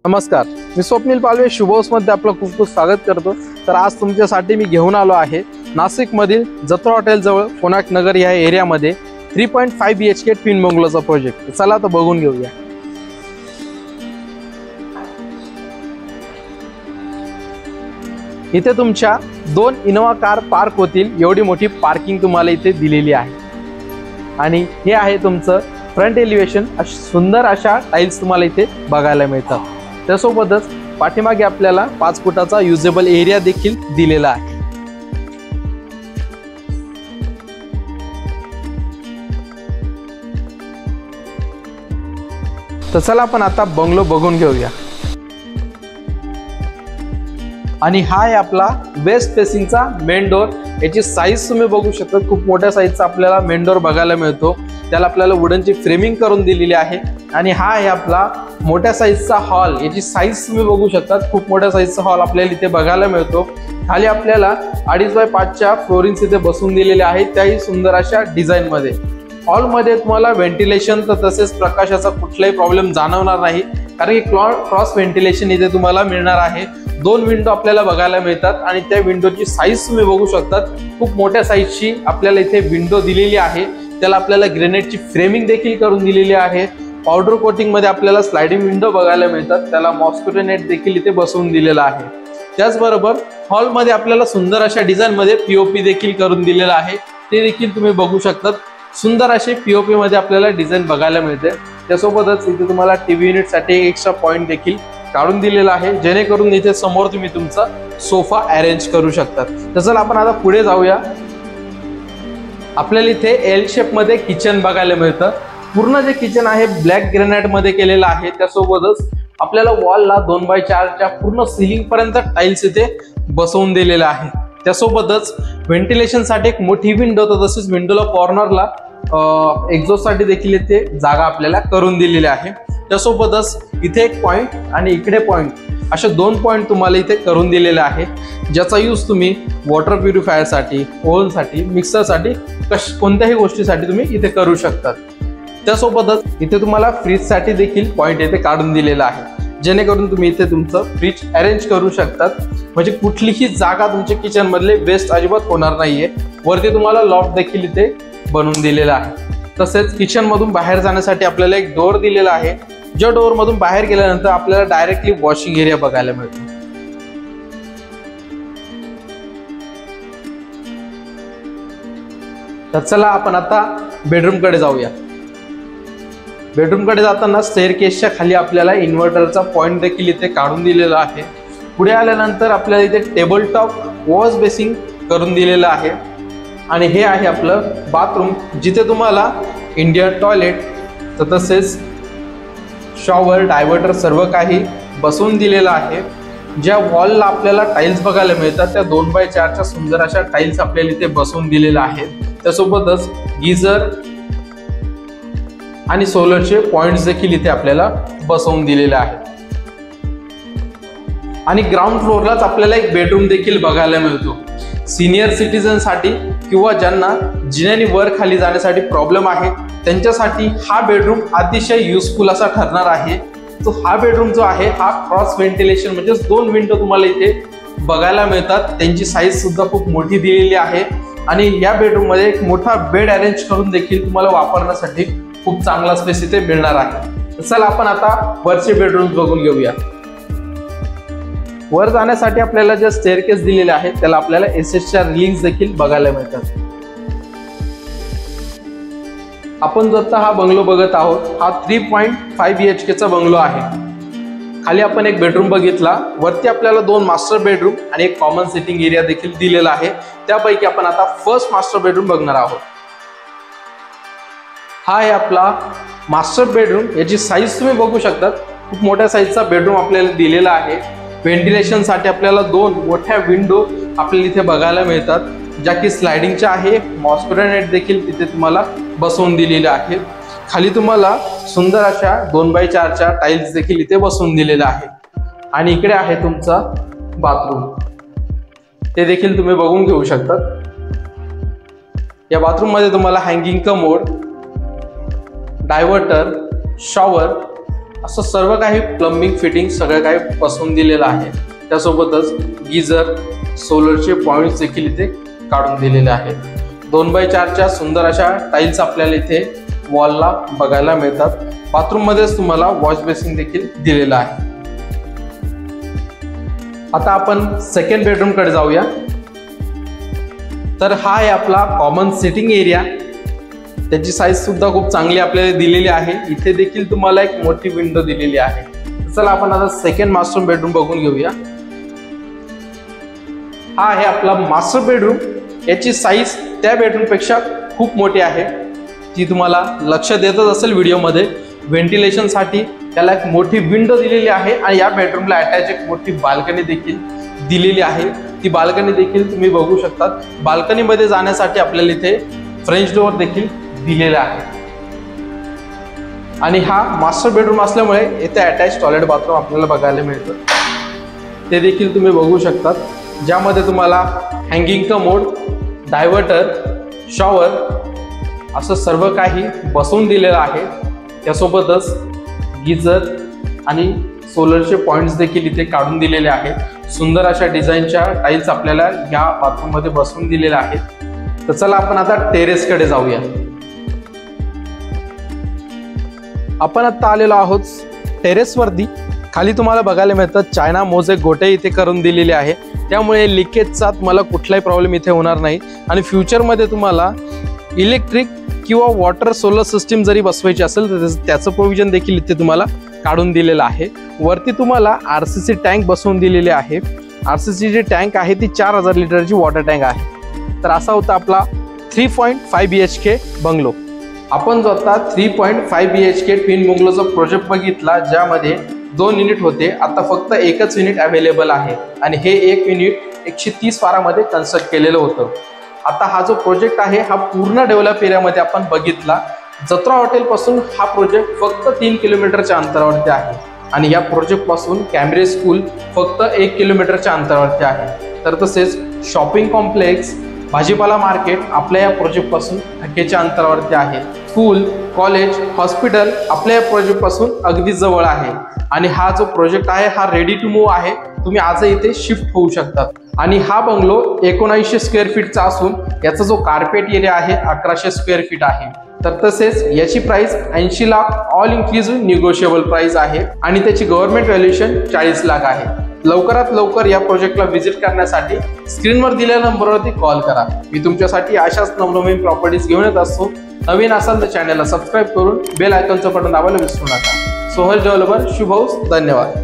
नमस्कार, मी स्वप्नील पालवे शुभोसमध्ये आपलं खूप खूप स्वागत करतो। तर आज तुमच्यासाठी मी घेऊन आलो आहे नाशिकमधील जत्रा हॉटेल जवळ कोणार्क नगर या एरियामध्ये 3.5 BHK ट्विन बंगलोचा प्रोजेक्ट। चला तर बघून घेऊया। इथे तुमच्या 2 इनोवा कार पार्क होतील एवढी मोठी पार्किंग तुम्हाला इथे दिलेली आहे। आणि हे आहे तुमचं फ्रंट एलिव्हेशन। सुंदर अशा टाइल्स तुम्हाला इथे बघायला मिळतात। त्यासोबतच पाठीमागे आपल्याला 5 फुटाचा युजेबल एरिया देखील दिलेला आहे। तर चला आपण आता बंगलो बघून घेऊया। आणि हा आहे आपला वेस्ट फेसिंगचा मेन डोर। याची साईज तुम्ही बघू शकता, खूप मोठ्या साईजचा आपल्याला मेन डोर बघायला मिळतो। त्याला आपल्याला वुडनची फ्रेमिंग करून दिलेली आहे। आणि हा आहे आपला मोठ्या साईजचा हॉल। याची साईज तुम्ही बघू शकता, खूप मोठ्या साईजचा हॉल आपल्याला इथे बघायला मिळतो। खाली आपल्याला 2.5 बाय 5च्या फ्लोरिंग्स इथे बसवून दिलेले आहेत, त्याही सुंदर अशा डिझाइन मध्ये। हॉल मध्ये तुम्हाला व्हेंटिलेशन तर तसेच प्रकाशाचा कुठलाही प्रॉब्लेम जाणवणार नाही, कारण की क्रॉस व्हेंटिलेशन इथे तुम्हाला मिळणार आहे। 2 विंडो आपल्याला बघायला मिळतात आणि त्या विंडोची साईज तुम्ही बघू शकता, खूप मोठ्या साईजची आपल्याला इथे विंडो दिलेली आहे। त्याला आपल्याला ग्रेनाइटची फ्रेमिंग देखील करून दिलेली आहे। पावडर कोटिंग मध्ये आपल्याला स्लाइडिंग विंडो बघायला मिळतात, त्याला मॉस्किटो नेट देखील इथे बसवून दिलेला आहे। त्याचबरोबर हॉल मध्ये आपल्याला सुंदर अशा डिझाइन मध्ये पीओपी देखील करून दिलेला आहे, ते देखील तुम्ही बघू शकता। सुंदर असे पीओपी मध्ये आपल्याला डिझाइन बघायला मिळते। त्यासोबतच इथे तुम्हाला टीव्ही युनिट साठी एक एक्स्ट्रा पॉइंट देखील काढून दिलेला आहे, जेणेकरून इथे समोर तुम्ही तुमचा सोफा अरेंज करू शकता। तर चला आपण आता पुढे जाऊया। आपल्याला इथे एल शेप मध्ये किचन बघायला मिळतं। पूर्ण जे किचन आहे ब्लॅक ग्रेनाइट मध्ये केलेलं आहे। त्यासोबतच आपल्याला वॉलला 2 बाय 4च्या पूर्ण सीलिंग पर्यंत टाइल्स इथे बसवून दिलेले आहे। त्यासोबतच व्हेंटिलेशन साठी एक मोठी विंडो, तर तसेच विंडोला कॉर्नरला एक्झॉस्ट साठी देखील इथे जागा आपल्याला करून दिलेली आहे। त्यासोबतच इथे एक पॉइंट आणि इकडे पॉइंट, असे 2 पॉइंट तुम्हाला इथे करून दिलेले आहे, ज्याचा यूज तुम्ही वॉटर प्युरिफायर साठी, ओव्हन साठी, मिक्सर साठी, कोणत्याही गोष्टीसाठी तुम्ही इथे करू शकता। त्यासोबतच इथे तुम्हाला फ्रीज साठी देखील पॉइंट इथे काढून दिलेला आहे, जेणेकरून तुम्ही इथे तुमचं फ्रीज अरेंज करू शकतात। म्हणजे कुठलीही जागा तुमच्या किचन मधले वेस्ट अजिबात होणार नाहीये। वरती तुम्हाला लॉफ्ट देखील इथे बनवून दिलेला आहे। तसेच किचन मधून बाहेर जाण्यासाठी आपल्याला एक डोअर दिलेला आहे, ज्या डोअर मधून बाहेर गेल्यानंतर आपल्याला डायरेक्टली वॉशिंग एरिया बघायला मिळतो। तर चला आपण आता बेडरूम कडे जाऊया। बेडरूम कडे जाताना स्टेअरकेसच्या खाली आपल्याला इन्व्हर्टरचा पॉइंट देखील इथे काढून दिलेला आहे। पुढे आल्यानंतर आपल्याला इथे टेबल टॉप वॉश बेसिंग करून दिलेलं आहे। आणि हे आहे आपलं बाथरूम, जिथे तुम्हाला इंडियन टॉयलेट तर तसेच शॉवर, डायव्हर्टर सर्व काही बसवून दिलेलं आहे। ज्या वॉलला आपल्याला टाइल्स बघायला मिळतात, त्या 2 बाय 4च्या सुंदर अशा टाइल्स आपल्याला इथे बसवून दिलेल्या आहेत। त्यासोबतच गीझर आणि सोलरचे पॉइंट्स देखील इथे आपल्याला बसवून दिलेले आहेत। आणि ग्राउंड फ्लोअरलाच आपल्याला एक बेडरूम देखील बघायला मिळतो। सिनियर सिटीजन साठी किंवा ज्यांना जिन्याने वर खाली जाण्यासाठी प्रॉब्लेम आहे, त्यांच्यासाठी हा बेडरूम अतिशय युजफुल असा ठरणार आहे। तो हा बेडरूम जो आहे हा क्रॉस व्हेंटिलेशन म्हणजे 2 विंडो तुम्हाला इथे बघायला मिळतात। त्यांची साईज सुद्धा खूप मोठी दिलेली आहे। आणि या बेडरूम मध्ये एक मोठा बेड अरेंज करून देखील तुम्हाला वापरण्यासाठी खूप चांगला स्पेस इथे मिळणार आहे। चला आपण आता वरचे बेडरूम बघून घेऊया। वर जाण्यासाठी आपल्याला जे स्टेअरकेस दिलेले आहेत, त्याला आपल्याला एसएसच्या रिलिंग्स देखील बघायला मिळतात। आपण जो आता हा बंगलो बघत आहोत, हा 3.5 BHK चा बंगलो आहे। खाली आपण एक बेडरूम बघितला, वरती आपल्याला 2 मास्टर बेडरूम आणि एक कॉमन सिटिंग एरिया देखील दिलेला आहे। त्यापैकी आपण आता फर्स्ट मास्टर बेडरूम बघणार आहोत। हा आहे आपला मास्टर बेडरूम। याची साईज तुम्ही बघू शकता, खूप मोठ्या साईजचा बेडरूम आपल्याला दिलेला आहे। व्हेंटिलेशन साठी आपल्याला 2 मोठ्या विंडो आपल्याला इथे बघायला मिळतात, ज्या की स्लाइडिंगच्या आहे। मॉस्किटो नेट देखील तिथे तुम्हाला बसवून दिलेले आहे। खाली तुम्हाला सुंदर अशा 2 बाय 4च्या टाइल्स देखील इथे बसवून दिलेल्या आहेत। आणि इकडे आहे तुमचा बाथरूम, ते देखील तुम्ही बघून घेऊ शकता। या बाथरूम मध्ये तुम्हाला हँगिंग कमोड, डायव्हर्टर, शॉवर असं सर्व काही प्लंबिंग फिटिंग सगळं काही बसवून दिलेलं आहे। त्यासोबतच गिझर सोलरचे पॉइंट्स देखील इथे काढून दिलेले आहेत। 2x4च्या सुंदर अशा टाइल्स आपल्याला इथे वॉलला बघायला मिळतात। बाथरूम मध्येच तुम्हाला वॉश बेसिन देखील दिलेला आहे। आता आपण सेकंड बेडरूम कडे जाऊया। तर हा आहे आपला कॉमन सिटिंग एरिया। त्याची साईज सुद्धा खूप चांगली आपल्याला दिलेली आहे। इथे देखील तुम्हाला एक मोठी विंडो दिलेली आहे। चला आपण आता सेकंड मास्टर बेडरूम बघून घेऊया। हा आहे आपला मास्टर बेडरूम। याची साईज त्या बेडरूम पेक्षा खूप मोठी आहे, जी तुम्हाला लक्ष देतच असेल व्हिडिओमध्ये। व्हेंटिलेशन साठी त्याला एक मोठी विंडो दिलेली आहे आणि या बेडरूमला अटॅच एक मोठी बाल्कनी देखील दिलेली आहे। ती बाल्कनी देखील तुम्ही बघू शकता। बाल्कनी मध्ये जाण्यासाठी आपल्याला इथे फ्रेंच डोअर देखील दिलेला आहे आणि हा मास्टर बेडरूम असल्यामुळे इथे अटॅच टॉयलेट बाथरूम आपल्याला बघायला मिळतं। ते देखील तुम्ही बघू शकता, ज्यामध्ये तुम्हाला हँगिंग कमोड, डायव्हर्टर, शॉवर असं सर्व काही बसवून दिलेलं आहे। त्यासोबतच गिझर आणि सोलरचे पॉइंट्स देखील इथे काढून दिलेले आहेत। सुंदर अशा डिझाईनच्या टाइल्स आपल्याला या बाथरूम मध्ये बसवून दिलेल्या आहेत। तर चला आपण आता टेरेस कडे जाऊया। आपण आता आलेलो आहोत टेरेस वरती। खाली तुम्हाला बघायला मिळतात चायना मोझेक गोटे इथे करून दिलेले आहे, त्यामुळे लिकेजचा तुम्हाला कुठलाही प्रॉब्लेम इथे होणार नाही। आणि फ्युचरमध्ये तुम्हाला इलेक्ट्रिक किंवा वॉटर सोलर सिस्टीम जरी बसवायची असेल तर त्याचं प्रोव्हिजन देखील इथे तुम्हाला काढून दिलेलं आहे। वरती तुम्हाला आरसीसी टँक बसवून दिलेले आहे। आरसीसी जी टँक आहे ती 4000 लिटरची वॉटर टँक आहे। तर असा होता आपला 3.5 BHK बंगलो। आपण जो आता 3.5 BHK ट्विन बंगलोचा प्रोजेक्ट बघितला, ज्यामध्ये 2 युनिट होते। आता फक्त एकच युनिट अवेलेबल आहे आणि हे एक युनिट 130 फारामध्ये कन्स्ट्रक्ट केलेलं होतं। आता हा जो प्रोजेक्ट आहे हा पूर्ण डेव्हलप एरियामध्ये आपण बघितला। जत्रा हॉटेल पासून हा प्रोजेक्ट फक्त 3 किलोमीटरच्या अंतरावरती आहे आणि या प्रोजेक्ट पासून कॅम्ब्रिज स्कूल फक्त 1 किलोमीटरच्या अंतरावरती आहे। तर तसेच शॉपिंग कॉम्प्लेक्स, भाजीपाला मार्केट आपल्या या प्रोजेक्ट पासून धक्क्याच्या अंतरावरती आहे। स्कूल, कॉलेज, हॉस्पिटल आपल्या या प्रोजेक्ट पासून अगदी जवळ आहे आणि हा जो प्रोजेक्ट आहे हा रेडी टू मूव्ह आहे। तुम्ही आज इथे शिफ्ट होऊ शकता आणि हा बंगलो 1900 स्क्वेअर फीटचा असून याचा जो कार्पेट एरिया आहे 1100 स्क्वेअर फीट आहे। तर तसेच याची price 80 lakh all inclusive negotiable price आहे आणि त्याची गव्हर्नमेंट व्हॅल्युएशन 40 लाख आहे। लवकरात लवकर या प्रोजेक्टला व्हिजिट करण्यासाठी स्क्रीनवर दिलेल्या नंबरवरती कॉल करा। मी तुमच्यासाठी अशाच नवनवीन प्रॉपर्टीज घेऊन येत असतो। नवीन असाल तर चॅनलला सबस्क्राईब करून बेल आयकॉनचं बटन दाबायला विसरू नका। सोहल डेव्हलपर, शुभ हौस, धन्यवाद।